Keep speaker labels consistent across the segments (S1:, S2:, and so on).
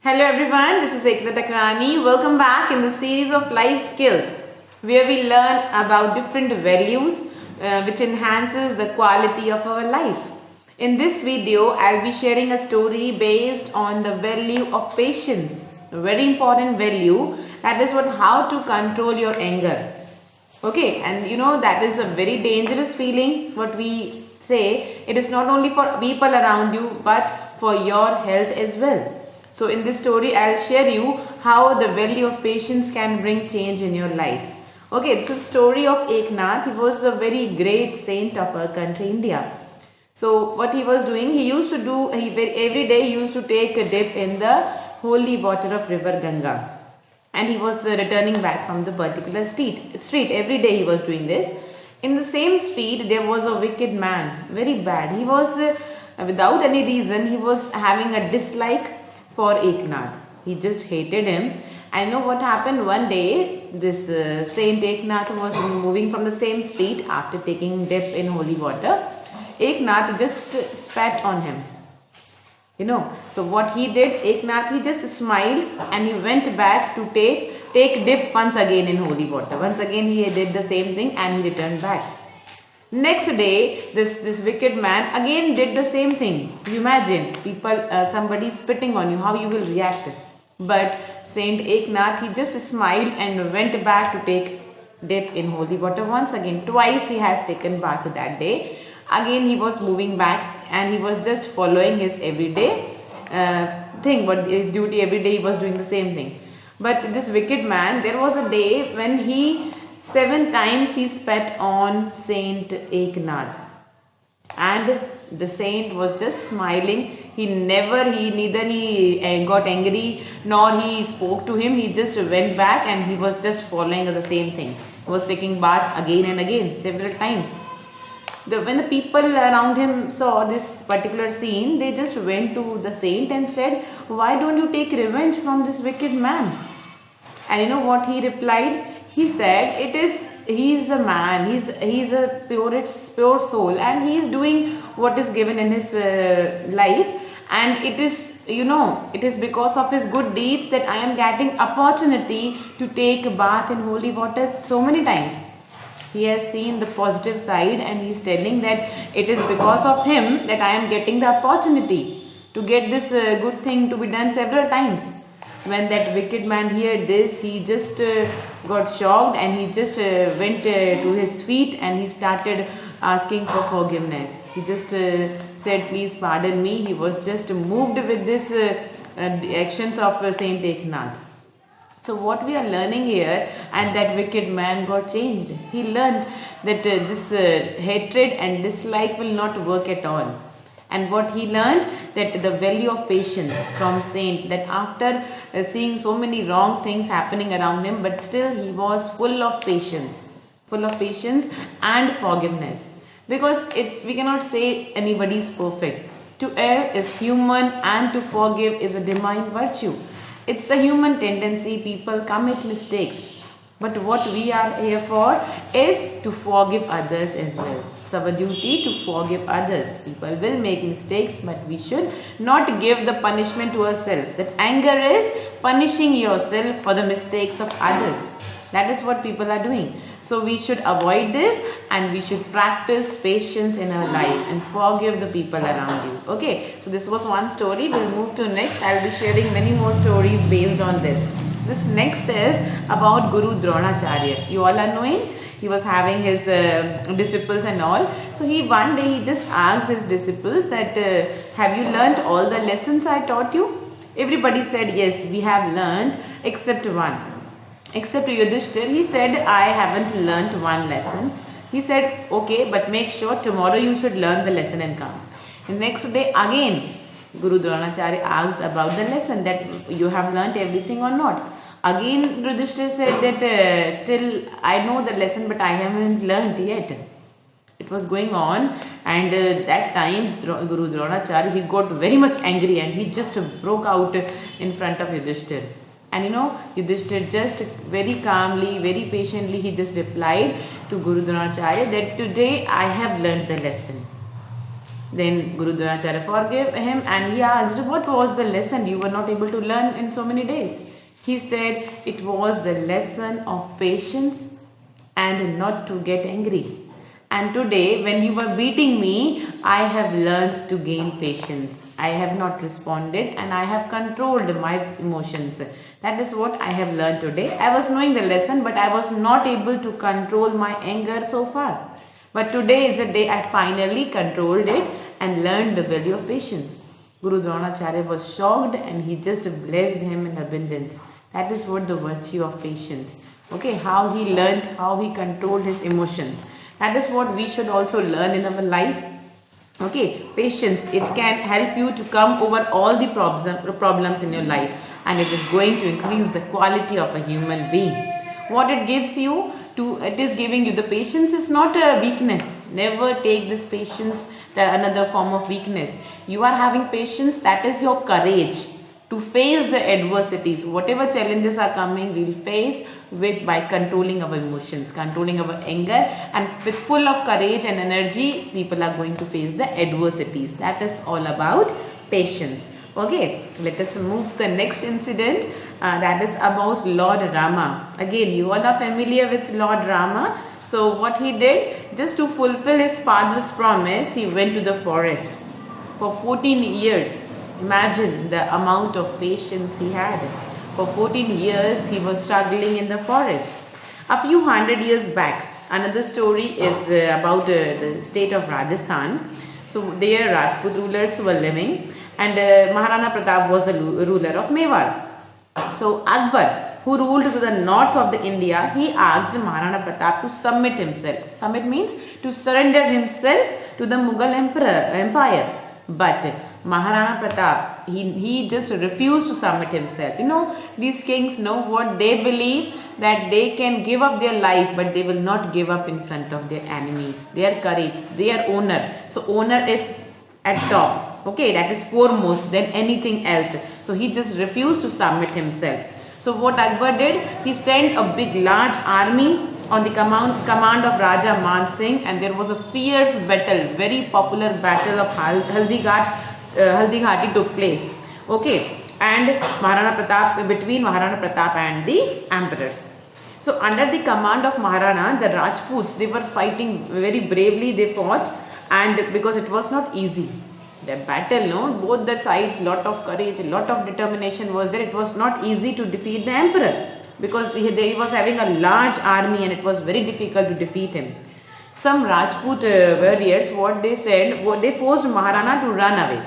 S1: Hello everyone, this is Ekta Takrani. Welcome back in the series of life skills where we learn about different values which enhances the quality of our life. In this video, I'll be sharing a story based on the value of patience. A very important value, that is how to control your anger. Okay, and that is a very dangerous feeling. What we say, it is not only for people around you but for your health as well. So in this story, I'll share you how the value of patience can bring change in your life. Okay, it's a story of Eknath. He was a very great saint of our country, India. So what he was doing, he used to do, every day he used to take a dip in the holy water of river Ganga. And he was returning back from the particular street. Every day he was doing this. In the same street, there was a wicked man, very bad. He was, without any reason, he was having a dislike for Eknath. He just hated him. And what happened one day, this Saint Eknath was moving from the same street after taking dip in holy water. Eknath just spat on him. So what he did, Eknath, he just smiled and he went back to take dip once again in holy water. Once again he did the same thing and he returned back. Next day, this wicked man again did the same thing. You imagine somebody spitting on you, how you will react. But Saint Eknath, he just smiled and went back to take dip in holy water once again. Twice he has taken bath that day. Again he was moving back and he was just following his everyday thing, but his duty every day he was doing the same thing. But this wicked man, there was a day when 7 times he spat on Saint Eknath, and the saint was just smiling. Neither he got angry nor he spoke to him. He just went back and he was just following the same thing. He was taking bath again and again, several times. When the people around him saw this particular scene, they just went to the saint and said, "Why don't you take revenge from this wicked man?" And what he replied? He said, he is a man, he's a pure soul, and he is doing what is given in his life, and it is because of his good deeds that I am getting opportunity to take a bath in holy water so many times. He has seen the positive side and he is telling that it is because of him that I am getting the opportunity to get this good thing to be done several times. When that wicked man heard this, he just got shocked and he just went to his feet and he started asking for forgiveness. He just said, "Please pardon me." He was just moved with this actions of Saint Eknath. So what we are learning here, and that wicked man got changed. He learned that this hatred and dislike will not work at all. And what he learned, that the value of patience from saint, that after seeing so many wrong things happening around him, but still he was full of patience and forgiveness. Because we cannot say anybody is perfect. To err is human and to forgive is a divine virtue. It's a human tendency. People commit mistakes. But what we are here for is to forgive others as well. It's our duty to forgive others. People will make mistakes, but we should not give the punishment to ourselves. That anger is punishing yourself for the mistakes of others. That is what people are doing. So we should avoid this and we should practice patience in our life and forgive the people around you. Okay, so this was one story. We'll move to next. I'll be sharing many more stories based on this. This next is about Guru Dronacharya. You all are knowing, he was having his disciples and all. So one day he just asked his disciples that, "Have you learnt all the lessons I taught you?" Everybody said, "Yes, we have learnt except one." Except Yudhishthir, he said, "I haven't learnt one lesson." He said, "Okay, but make sure tomorrow you should learn the lesson and come." The next day again, Guru Dronacharya asked about the lesson, that you have learnt everything or not. Again Yudhishthir said that still I know the lesson but I haven't learnt yet. It was going on, and that time Guru Dronacharya, he got very much angry and he just broke out in front of Yudhishthir. And Yudhishthir just very calmly, very patiently, he just replied to Guru Dronacharya that today I have learnt the lesson. Then Guru Dronacharya forgave him and he asked, what was the lesson you were not able to learn in so many days? He said, it was the lesson of patience and not to get angry. And today, when you were beating me, I have learned to gain patience. I have not responded and I have controlled my emotions. That is what I have learned today. I was knowing the lesson, but I was not able to control my anger so far. But today is the day I finally controlled it and learned the value of patience. Guru Dronacharya was shocked and he just blessed him in abundance. That is what the virtue of patience. Okay, how he learned, how he controlled his emotions. That is what we should also learn in our life. Okay, patience, it can help you to come over all the problems in your life, and it is going to increase the quality of a human being. What it gives you, it is giving you, the patience is not a weakness. Never take this patience another form of weakness. You are having patience, that is your courage to face the adversities. Whatever challenges are coming, we will face by controlling our emotions, controlling our anger, and with full of courage and energy, people are going to face the adversities. That is all about patience. Okay, let us move to the next incident. That is about Lord Rama. Again, you all are familiar with Lord Rama. So what he did, just to fulfill his father's promise, he went to the forest for 14 years. Imagine the amount of patience he had. For 14 years, he was struggling in the forest. A few hundred years back, another story is about the state of Rajasthan. So there Rajput rulers were living, and Maharana Pratap was the ruler of Mewar. So Akbar, who ruled to the north of the India, he asked Maharana Pratap to submit himself. Submit means to surrender himself to the Mughal empire. But Maharana Pratap, he just refused to submit himself. You know, these kings know what they believe, that they can give up their life, but they will not give up in front of their enemies. Their courage, their honor. So honor is at top. Okay, that is foremost than anything else. So he just refused to submit himself. So what Akbar did, he sent a large army on the command of Raja Man Singh, and there was a fierce battle, very popular battle of Haldighati took place. Okay, and between Maharana Pratap and the emperors. So under the command of Maharana, the Rajputs, they were fighting very bravely. They fought, and because it was not easy, the battle, no, both the sides, lot of courage, lot of determination was there. It was not easy to defeat the emperor, because he was having a large army and it was very difficult to defeat him. Some Rajput warriors, what they said, they forced Maharana to run away.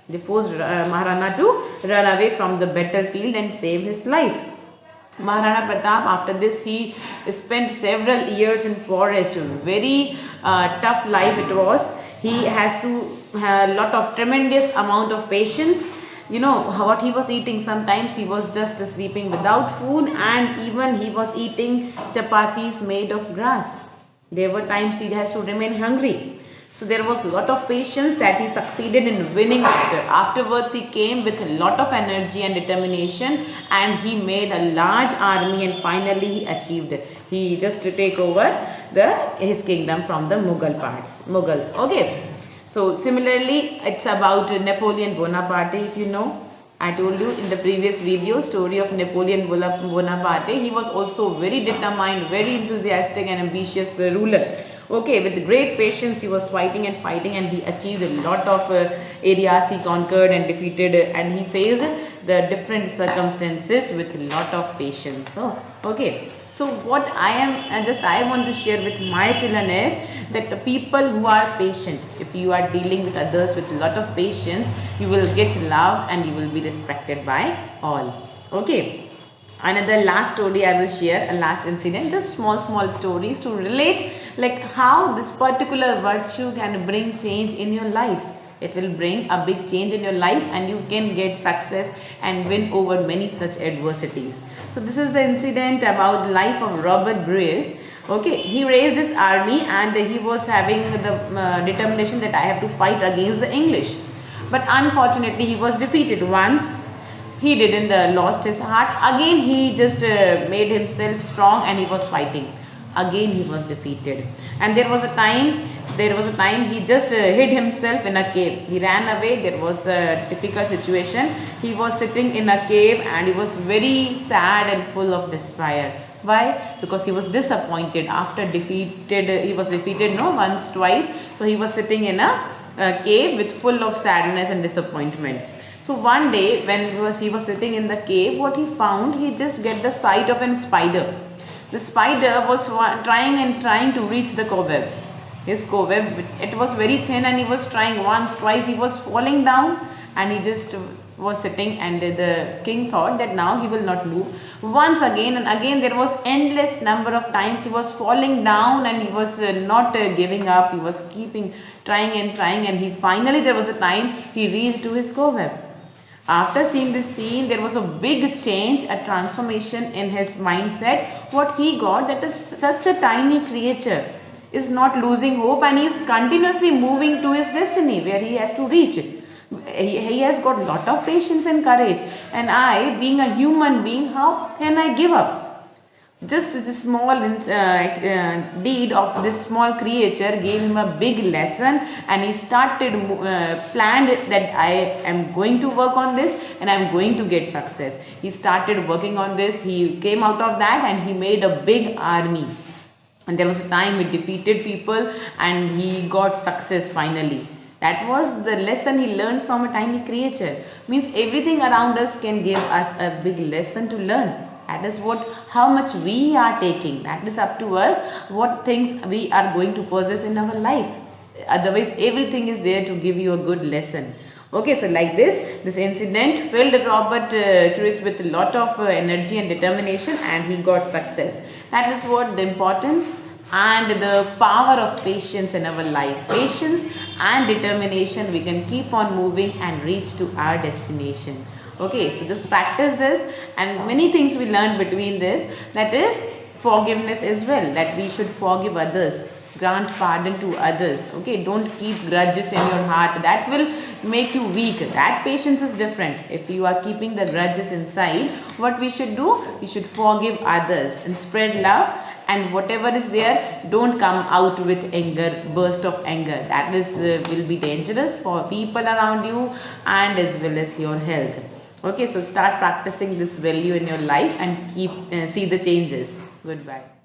S1: They forced Maharana to run away from the battlefield and save his life. Maharana Pratap, after this, he spent several years in forest. Very tough life it was. He has to have a lot of tremendous amount of patience. You know what he was eating, sometimes he was just sleeping without food, and even he was eating chapatis made of grass. There were times he has to remain hungry. So there was a lot of patience that he succeeded in winning after. Afterwards he came with a lot of energy and determination, and he made a large army, and finally he achieved it. He just to take over his kingdom from the Mughals. Okay. So similarly, it's about Napoleon Bonaparte, if you know. I told you in the previous video, story of Napoleon Bonaparte. He was also very determined, very enthusiastic and ambitious ruler. Okay, with great patience he was fighting, and he achieved a lot of areas he conquered and defeated, and he faced the different circumstances with a lot of patience. So, okay. So what I want to share with my children is that the people who are patient, if you are dealing with others with a lot of patience, you will get love and you will be respected by all. Okay. Another last story I will share, a last incident, just small stories to relate like how this particular virtue can bring change in your life. It will bring a big change in your life, and you can get success and win over many such adversities. So this is the incident about the life of Robert Bruce. Okay, he raised his army, and he was having the determination that I have to fight against the English. But unfortunately, he was defeated once. He didn't lost his heart. Again, he just made himself strong, and he was fighting. again he was defeated. And there was a time he just hid himself in a cave. He ran away. There was a difficult situation. He was sitting in a cave and he was very sad and full of despair. Why? Because he was disappointed after defeated. He was defeated once, twice. So he was sitting in a cave with full of sadness and disappointment. So one day when he was sitting in the cave, what he found, he just get the sight of a spider. The spider was trying to reach the cobweb. His cobweb, it was very thin, and he was trying once, twice. He was falling down, and he just was sitting, and the king thought that now he will not move. Once again and again, there was endless number of times he was falling down, and he was not giving up. He was keeping trying, and he finally, there was a time he reached to his cobweb. After seeing this scene, there was a big change, a transformation in his mindset. What he got, that is such a tiny creature is not losing hope, and he is continuously moving to his destiny where he has to reach. He has got a lot of patience and courage, and I, being a human being, how can I give up? Just this small deed of this small creature gave him a big lesson, and he started planned that I am going to work on this and I am going to get success. He started working on this. He came out of that and he made a big army. And there was a time he defeated people and he got success finally. That was the lesson he learned from a tiny creature. Means everything around us can give us a big lesson to learn. That is how much we are taking. That is up to us, what things we are going to possess in our life. Otherwise, everything is there to give you a good lesson. Okay, so like this incident filled Robert Crusoe with a lot of energy and determination, and he got success. That is what the importance and the power of patience in our life. Patience and determination, we can keep on moving and reach to our destination. Okay, so just practice this, and many things we learn between this, that is forgiveness as well, that we should forgive others, grant pardon to others. Okay, don't keep grudges in your heart, that will make you weak. That patience is different. If you are keeping the grudges inside, what we should do, we should forgive others and spread love, and whatever is there, don't come out with anger, burst of anger. That is will be dangerous for people around you and as well as your health. Okay, so start practicing this value in your life and see the changes. Goodbye.